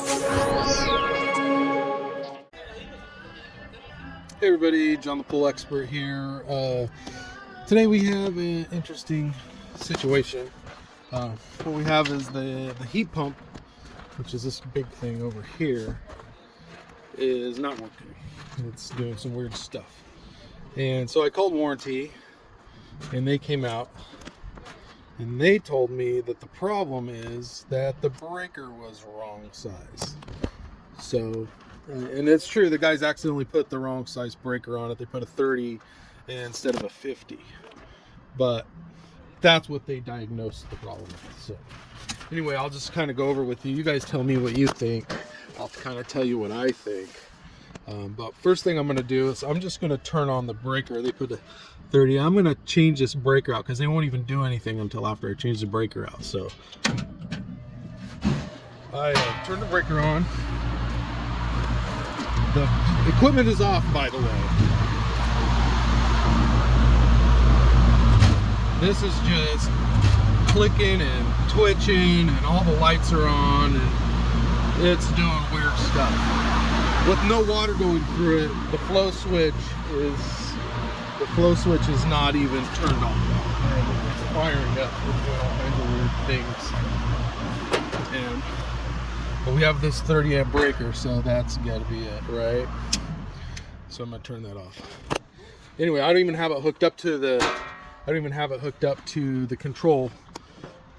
Hey everybody, John the Pool Expert here. Today we have an interesting situation. What we have is the heat pump, which is this big thing over here, is not working. It's doing some weird stuff. And so I called warranty, and they came out, and they told me that the problem is that the breaker was wrong size. So, and it's true, the guys accidentally put the wrong size breaker on it. They put a 30 instead of a 50. But that's what they diagnosed the problem with. So anyway, I'll just kind of go over with you. You guys tell me what you think. I'll kind of tell you what I think. But first thing I'm going to do is I'm just going to turn on the breaker. They put a 30. I'm going to change this breaker out because they won't even do anything until after I change the breaker out. So I turn the breaker on. The equipment is off, by the way. This is just clicking and twitching, and all the lights are on, and it's doing weird stuff. With no water going through it, the flow switch is not even turned on. And it's firing up. It's doing all kinds of weird things. But we have this 30 amp breaker, so that's got to be it, right? So I'm gonna turn that off. Anyway, I don't even have it hooked up to the control,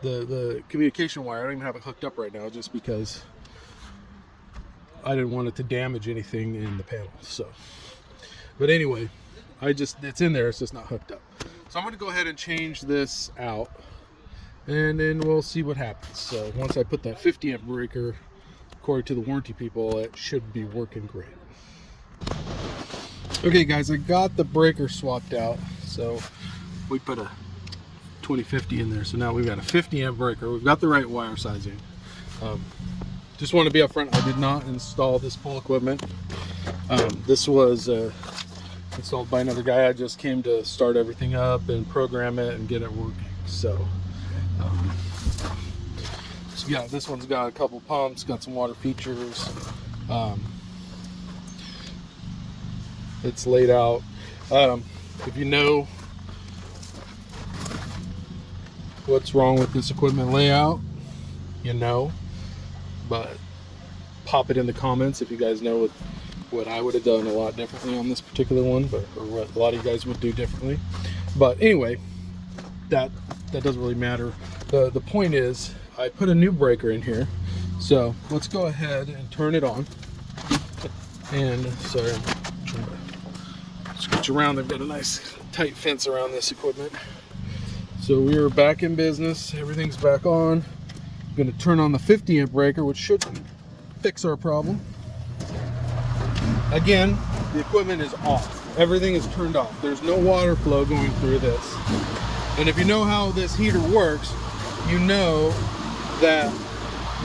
the communication wire. I don't even have it hooked up right now, just because I didn't want it to damage anything in the panel. So, but anyway, it's in there. It's just not hooked up. So I'm gonna go ahead and change this out, and then we'll see what happens. So once I put that 50 amp breaker, according to the warranty people, it should be working great. Okay guys, I got the breaker swapped out. So we put a 2050 in there. So now we've got a 50 amp breaker. We've got the right wire sizing. Just want to be upfront, I did not install this pool equipment. This was installed by another guy. I just came to start everything up and program it and get it working. So yeah, this one's got a couple pumps, got some water features. It's laid out. If you know what's wrong with this equipment layout, you know, but pop it in the comments if you guys know what I would have done a lot differently on this particular one, or what a lot of you guys would do differently. But anyway, that doesn't really matter. The point is, I put a new breaker in here, so let's go ahead and turn it on. And sorry, I'm trying to scooch around. They've got a nice tight fence around this equipment. So we are back in business. Everything's back on. I'm going to turn on the 50 amp breaker, which should fix our problem. Again, the equipment is off. Everything is turned off. There's no water flow going through this. And if you know how this heater works, you know that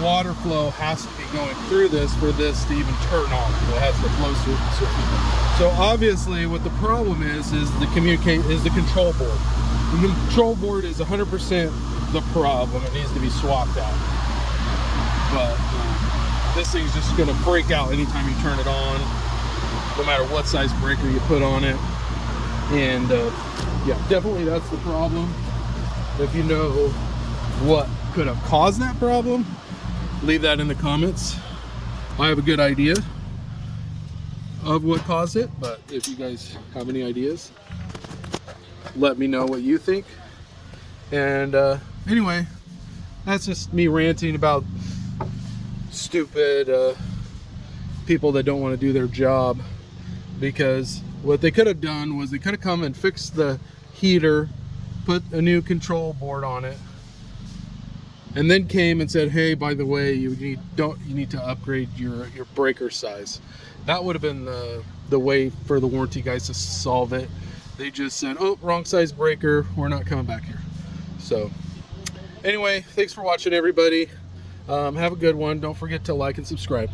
water flow has to be going through this for this to even turn on. It has to flow through. So obviously what the problem is the control board. The control board is 100% the problem. It needs to be swapped out. But this thing's just gonna break out anytime you turn it on, no matter what size breaker you put on it. And yeah, definitely that's the problem. If you know what could have caused that problem, leave that in the comments. I have a good idea of what caused it, but if you guys have any ideas, let me know what you think. And anyway, that's just me ranting about stupid people that don't want to do their job. Because what they could have done was they could have come and fixed the heater, put a new control board on it, and then came and said, hey, by the way, you need to upgrade your breaker size. That would have been the way for the warranty guys to solve it. They just said, oh, wrong size breaker, we're not coming back here. So anyway, thanks for watching, everybody. Have a good one. Don't forget to like and subscribe.